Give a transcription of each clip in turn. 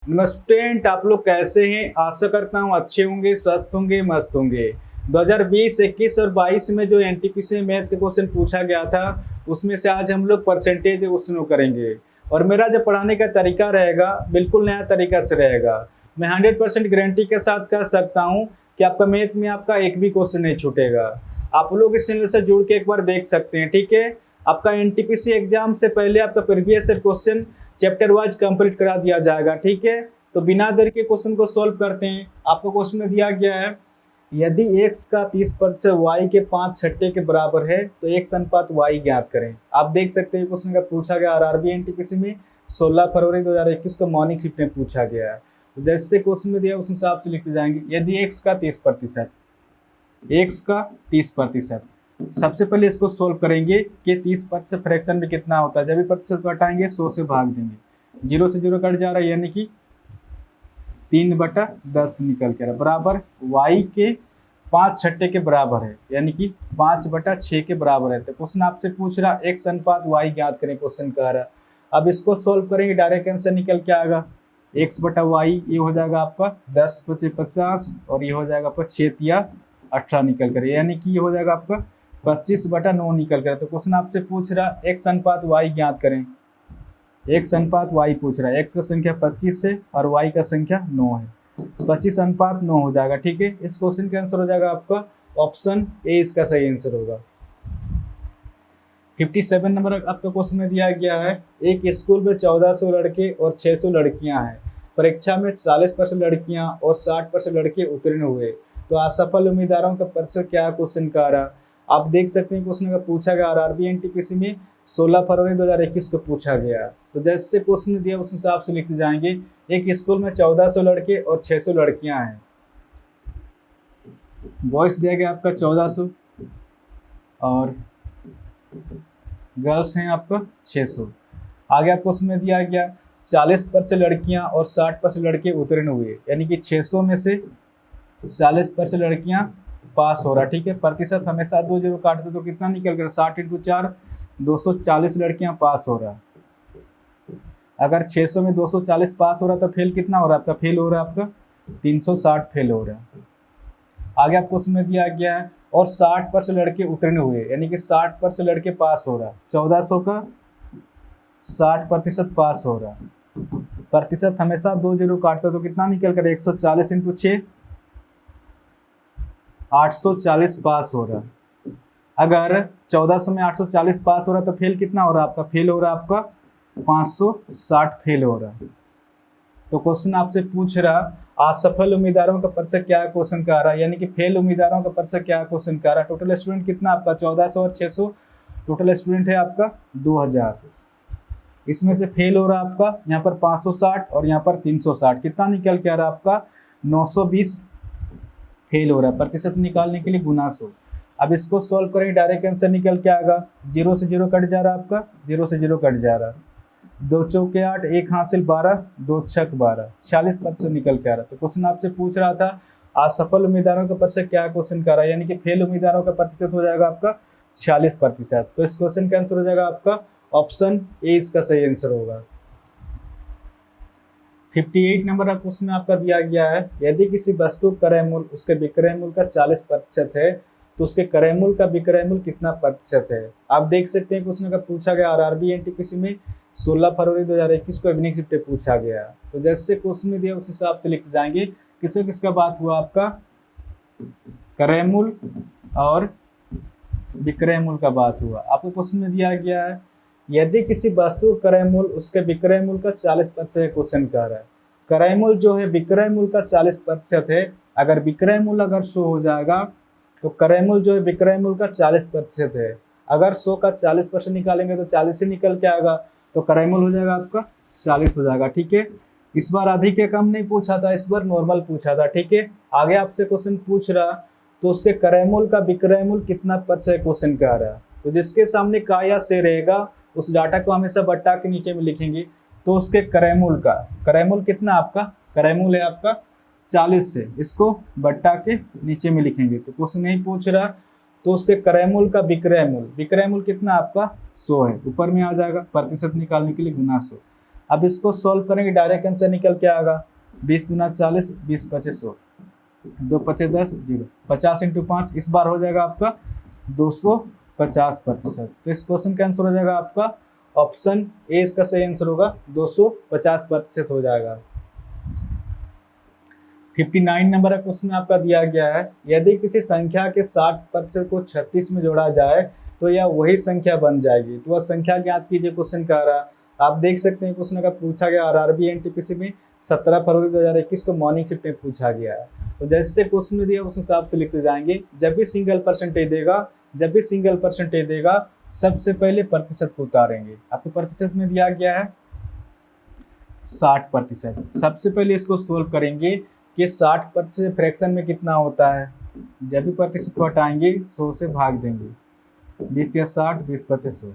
Student, आप लोग कैसे हैं? आशा करता हूँ अच्छे होंगे, स्वस्थ होंगे, मस्त होंगे। 2020, 21 और 22 में जो एनटीपीसी में मैथ के क्वेश्चन पूछा गया था, उसमें से आज हम लोग परसेंटेज क्वेश्चन करेंगे। और मेरा जो पढ़ाने का तरीका रहेगा, बिल्कुल नया तरीका से रहेगा। मैं 100% गारंटी के साथ कह सकता हूँ कि आपका मैथ में आपका एक भी क्वेश्चन नहीं छूटेगा। आप लोग इस चैनल से जुड़ के एक बार देख सकते हैं, ठीक है। आपका एनटीपीसी एग्जाम से पहले आपका previous year question chapter wise complete करा दिया जाएगा, ठीक है। तो बिना देर के क्वेश्चन को सॉल्व करते हैं। आपको क्वेश्चन में दिया गया है, यदि x का 30% y के 5/6 के बराबर है तो x अनुपात y ज्ञात करें। आप देख सकते हैं क्वेश्चन का पूछा गया आरआरबी एनटीपीसी में 16 फरवरी 2021 को मॉर्निंग शिफ्ट में पूछा गया है। तो जैसे क्वेश्चन में दिया उस हिसाब से लिखते जाएंगे। यदि x का 30%, सबसे पहले इसको सोल्व करेंगे कि 30% फ्रैक्शन में कितना होता है। जब भी प्रतिशत घटाएंगे 100 से भाग देंगे, 0 से 0 कट जा रहा है, यानी कि 3/10 निकल के बराबर y के 5/6 के बराबर है, यानी कि 5/6 के बराबर है। तो क्वेश्चन आपसे पूछ रहा x अनुपात y ज्ञात करें, क्वेश्चन कह रहा। अब इसको सोल्व करेंगे, डायरेक्ट आंसर निकल के आएगा x/y, ये हो जाएगा आपका 10 × 5 = 50 और ये हो जाएगा आपका 6 × 18 निकल कर, यानी कि ये हो जाएगा आपका 25/9 निकल कर। तो क्वेश्चन आपसे पूछ रहा x अनुपात y ज्ञात करें। x अनुपात y पूछ रहा है, x का संख्या 25 है और y का संख्या 9 है। 25/9 हो जाएगा, ठीक है। इस क्वेश्चन का आंसर हो जाएगा आपका ऑप्शन ए, इसका सही आंसर होगा। 57 नंबर आपका क्वेश्चन में दिया गया है, एक स्कूल में 1400 लड़के और 600 लड़कियां हैं। परीक्षा में 40% लड़कियां और 60% लड़के उत्तीर्ण हुए, तो असफल उम्मीदवारों का प्रतिशत क्या है, क्वेश्चन का रहा। आप देख सकते हैं क्वेश्चन का पूछा गया आरआरबी एनटीपीसी में 16 फरवरी 2021 को पूछा गया। तो जैसे क्वेश्चन दिया उस हिसाब से लिखते जाएंगे। एक स्कूल में 1400 लड़के और 600 लड़कियां हैं। बॉयज दिया गया आपका 1400 और गर्ल्स हैं आपका 600। आगे आपको क्वेश्चन में दिया गया 40% लड़कियां और 60% लड़के उत्तीर्ण हुए, यानी कि 600 में से 40% लड़कियां पास हो रहा, ठीक है। प्रतिशत हमेशा 2 0 काटते तो कितना निकल कर, 60 × 4 240 लड़कियां पास हो रहा। अगर 600 में 240 पास हो रहा तो फेल कितना हो रहा है आपका, फेल हो रहा है आपका 360 फेल हो रहा है। आगे आपको उसमें दिया गया है और 60% लड़के उत्तीर्ण हुए, यानी कि 60% लड़के पास हो रहा। 1400 का 60% पास हो रहा। प्रतिशत हमेशा 2 0 काटता तो कितना निकल कर, 140 × 6 840 पास हो रहा। अगर 1400 में 840 पास हो रहा तो फेल कितना हो रहा आपका, फेल हो रहा आपका 560 फेल हो रहा। तो क्वेश्चन आपसे पूछ रहा असफल उम्मीदवारों का प्रतिशत क्या है, क्वेश्चन का रहा, यानी कि फेल उम्मीदवारों का प्रतिशत क्या है, क्वेश्चन का रहा। टोटल स्टूडेंट कितना आपका 1400 और 600, टोटल स्टूडेंट है आपका 2000। इसमें से फेल हो रहा आपका यहाँ पर 560 और यहाँ पर 360, कितना निकल के आ रहा आपका 920 फेल हो रहा है। प्रतिशत निकालने के लिए गुना 100। अब इसको सॉल्व करेंगे, डायरेक्ट आंसर निकल के आएगा। 0 से 0 कट जा रहा आपका, 0 से 0 कट जा रहा। 2 चौके 8, 1 हासिल 12, 2 छक 12, 46% निकल के आ रहा। तो क्वेश्चन आपसे पूछ रहा था असफल उम्मीदवारों का प्रतिशत क्या है, क्वेश्चन का रहा, यानी कि फेल उम्मीदवारों का प्रतिशत हो जाएगा आपका 46%। तो इस क्वेश्चन का आंसर हो जाएगा आपका ऑप्शन ए, इसका सही आंसर होगा। 58 नंबर का क्वेश्चन आपका दिया गया है, यदि किसी वस्तु क्रय मूल्य उसके विक्रय मूल्य का 40% है तो उसके क्रय मूल्य का विक्रय मूल्य कितना प्रतिशत है। आप देख सकते हैं क्वेश्चन का पूछा गया आरआरबी एनटीपीसी में 16 फरवरी 2021 को इवनिंग शिफ्ट में पूछा गया। तो जैसे क्वेश्चन में दिया उस हिसाब से लिख जाएंगे। किसका किसका बात हुआ, आपका क्रय मूल्य और विक्रय मूल्य का बात हुआ। आपको क्वेश्चन में दिया गया है, यदि किसी वस्तु क्रय मूल्य उसके विक्रय मूल्य का 40% क्वेश्चन कह रहा है। क्रय मूल्य जो है विक्रय मूल्य का 40% है। अगर विक्रय मूल्य अगर 100 हो जाएगा तो क्रय मूल्य जो है विक्रय मूल्य का 40% है। अगर 100 का 40% निकालेंगे तो 40 ही निकल के आएगा, तो क्रय मूल्य हो जाएगा आपका 40 हो जाएगा, ठीक है। इस बार अधिक या कम नहीं पूछा था, इस बार नॉर्मल पूछा था, ठीक है। आगे आपसे क्वेश्चन पूछ रहा तो उसके क्रय मूल्य का विक्रय मूल्य कितना प्रतिशत क्वेश्चन का आ रहा। तो जिसके सामने का या से रहेगा उस डाटा को हमेशा बट्टा के नीचे में लिखेंगे। तो उसके क्रय मूल्य का क्रय मूल्य कितना, आपका क्रय मूल्य है आपका 40 से, इसको बट्टा के नीचे में लिखेंगे। तो क्वेश्चन नहीं पूछ रहा तो उसके क्रय मूल्य का विक्रय मूल्य कितना आपका 100 है, ऊपर में आ जाएगा। प्रतिशत निकालने के लिए गुना 100। अब इसको सॉल्व करेंगे, डायरेक्ट आंसर निकल के आएगा 20 गुना 40, 20 पचे 100, 2 पचे 10, 0, 50 इंटू 5, इस बार हो जाएगा आपका 250%। तो इस क्वेश्चन का आंसर हो जाएगा आपका ऑप्शन ए, इसका सही आंसर होगा 250% हो जाएगा। 59 नंबर का क्वेश्चन आपका दिया गया है, यदि किसी संख्या के 60% को 36 में जोड़ा जाए तो यह वही संख्या बन जाएगी। तो वह संख्या ज्ञात कीजिए, क्वेश्चन कह रहा है। आप देख सकते हैं क्वेश्चन का पूछा गया आरआरबी एनटीपीसी में 17 फरवरी 2021 को मॉर्निंग शिफ्ट में पूछा गया है। तो जैसे क्वेश्चन में दिया उस हिसाब से लिखते जाएंगे। जब भी सिंगल परसेंटेज देगा सबसे पहले प्रतिशत को उतारेंगे। आपको प्रतिशत में दिया गया है 60%। सबसे पहले इसको सोल्व करेंगे कि 60% फ्रैक्शन में कितना होता है। जब भी प्रतिशत को हटाएंगे 100 से भाग देंगे, 20 या 60, 20 पचे 100,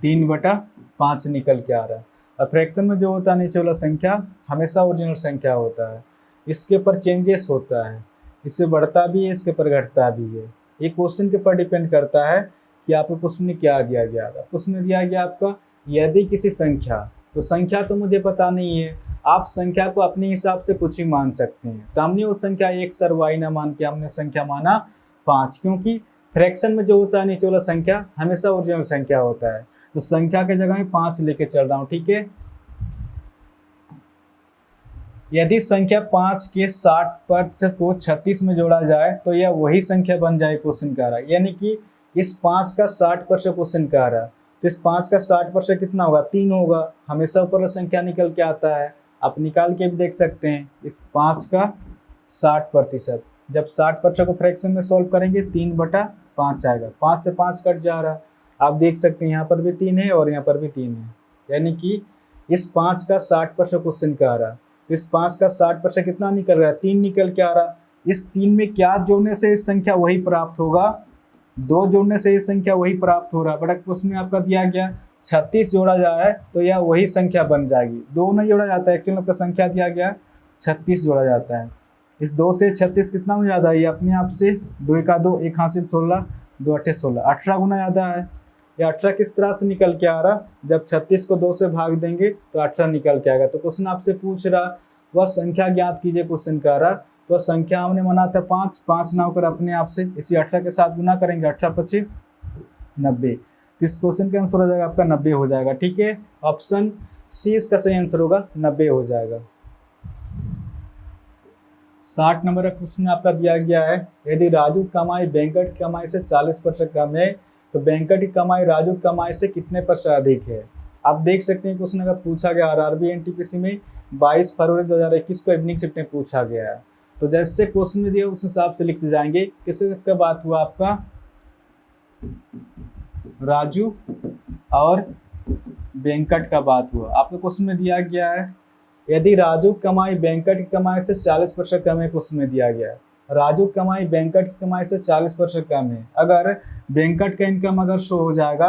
3/5 निकल के आ रहा है। और फ्रैक्शन में जो होता है नीचे वाला संख्या हमेशा ओरिजिनल संख्या होता है, इसके ऊपर चेंजेस होता है, इससे बढ़ता भी है, इसके ऊपर घटता भी है। ये क्वेश्चन के ऊपर डिपेंड करता है कि आपको क्वेश्चन में क्या दिया गया था। क्वेश्चन में दिया गया आपका यदि किसी संख्या, तो संख्या तो मुझे पता नहीं है, आप संख्या को अपने हिसाब से कुछ ही मान सकते हैं। तो हमने वो संख्या x और y ना मान के हमने संख्या माना 5, क्योंकि फ्रैक्शन में जो होता है नीचे वाला संख्या हमेशा ओरिजिनल संख्या होता है। तो संख्या के जगह में 5 लेके चल रहा हूँ, ठीक है। यदि संख्या 5 के 60% को 36 में जोड़ा जाए तो यह वही संख्या बन जाए, क्वेश्चन कह रहा है। यानी कि इस 5 का 60% क्वेश्चन कह रहा है, तो इस 5 का 60% कितना होगा, 3 होगा। हमेशा ऊपर वाला संख्या निकल के आता है, आप निकाल के भी देख सकते हैं। इस 5 का 60%, जब 60% को फ्रैक्शन में सॉल्व करेंगे 3/5 आएगा। 5 से 5 कट जा रहा है, आप देख सकते हैं यहाँ पर भी 3 है और यहाँ पर भी 3 है। यानी कि इस 5 का 60% क्वेश्चन कह रहा है, तो इस 5 का 60% कितना निकल रहा है, 3 निकल के आ रहा। इस 3 में क्या जोड़ने से इस संख्या वही प्राप्त होगा, 2 जोड़ने से इस संख्या वही प्राप्त हो रहा है। बड़ा क्वेश्चन में आपका दिया गया 36 जोड़ा जाए तो यह वही संख्या बन जाएगी। 2 नहीं जोड़ा जाता है, एक्चुअली आपका संख्या दिया गया 36 जोड़ा जाता है। इस 2 से 36 कितना हो जाता है, ये अपने आप से 2 का 2, 1 हाथ से 16, 2 अट्ठे 16, 18 गुना ज़्यादा है। ये 18 किस तरह से निकल के आ रहा, जब 36 को 2 से भाग देंगे तो 18 निकल के आएगा। तो क्वेश्चन आपसे पूछ रहा वह संख्या ज्ञात कीजिए, क्वेश्चन कह रहा। तो संख्या हमने माना था 5 ना होकर अपने आप से इसी 18 के साथ गुना करेंगे, 18 पचे 90। इस क्वेश्चन का आंसर हो जाएगा आपका 90 हो जाएगा, ठीक है। ऑप्शन सी इसका सही आंसर होगा, 90 हो जाएगा। 60 नंबर का क्वेश्चन आपका दिया गया है, यदि राजू की कमाई वेंकट की कमाई से 40% कम है तो वेंकट की कमाई राजू की कमाई से कितने % अधिक है। आप देख सकते हैं क्वेश्चन अगर पूछा गया आरआरबी एनटीपीसी में 22 फरवरी 2021 को इवनिंग शिफ्ट में पूछा गया है। तो जैसे क्वेश्चन में दिया उस हिसाब से लिखते जाएंगे। किसका बात हुआ, आपका राजू और वेंकट का बात हुआ। आपको क्वेश्चन में दिया गया है यदि राजू की कमाई वेंकट की कमाई से 40% कम है। क्वेश्चन में दिया गया है राजू की कमाई वेंकट की कमाई से 40% कम है। अगर वेंकट का इनकम अगर 100 हो जाएगा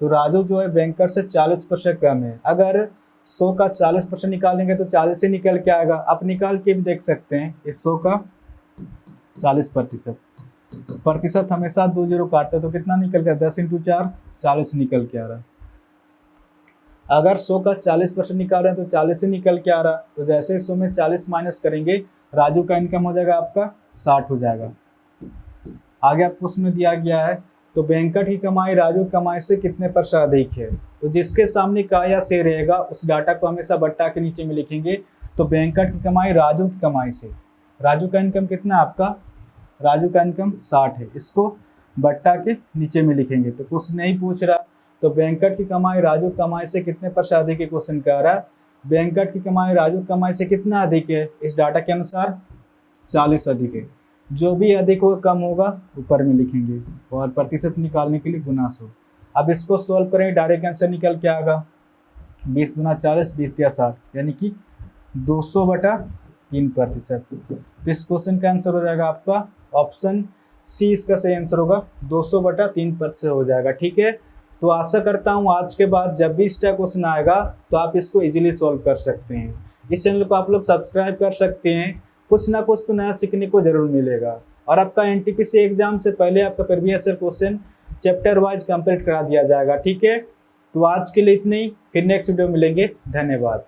तो राजू जो है वेंकट से 40% कम है। अगर 100 का 40% निकालेंगे तो 40 ही निकल के आएगा। आप निकाल के भी देख सकते हैं, इस 100 का 40% प्रतिशत हमेशा 2 0 काटते हैं तो कितना निकल गया, 10 × 4 40 निकल के आ रहा। अगर 100 का 40% निकाल रहे हैं तो 40 ही निकल के आ रहा। तो जैसे 100 में 40 माइनस करेंगे राजू का इनकम हो जाएगा आपका 60 हो जाएगा। आगे आपको उसमें दिया गया है तो वेंकट की कमाई राजू की कमाई से कितने % अधिक है। तो जिसके सामने का या से रहेगा उस डाटा को हमेशा बट्टा के नीचे में लिखेंगे। तो वेंकट की कमाई राजू की कमाई से, राजू का इनकम कितना आपका, राजू का इनकम 60 है, इसको बट्टा के नीचे में लिखेंगे। तो कुछ नहीं पूछ रहा, तो वेंकट की कमाई राजू की कमाई से कितने % अधिक है क्वेश्चन कह रहा है। वेंकट की कमाई राजू की कमाई से कितना अधिक है, इस डाटा के अनुसार 40 अधिक है। जो भी अधिक होगा कम होगा ऊपर में लिखेंगे और प्रतिशत निकालने के लिए गुना 100। अब इसको सॉल्व करें डायरेक्ट आंसर निकल के आएगा 20 गुना 40, 20 या 60, यानी कि 200/3%। तो इस क्वेश्चन का आंसर हो जाएगा आपका ऑप्शन सी, इसका सही आंसर होगा 200/3% हो जाएगा, ठीक है। तो आशा करता हूँ आज के बाद जब भी इस टाइप क्वेश्चन आएगा तो आप इसको इजीली सॉल्व कर सकते हैं। इस चैनल को आप लोग सब्सक्राइब कर सकते हैं, कुछ ना कुछ तो नया सीखने को जरूर मिलेगा। और आपका एनटीपीसी एग्जाम से पहले आपका previous year question chapter wise complete करा दिया जाएगा, ठीक है। तो आज के लिए इतने ही, फिर नेक्स्ट वीडियो मिलेंगे। धन्यवाद।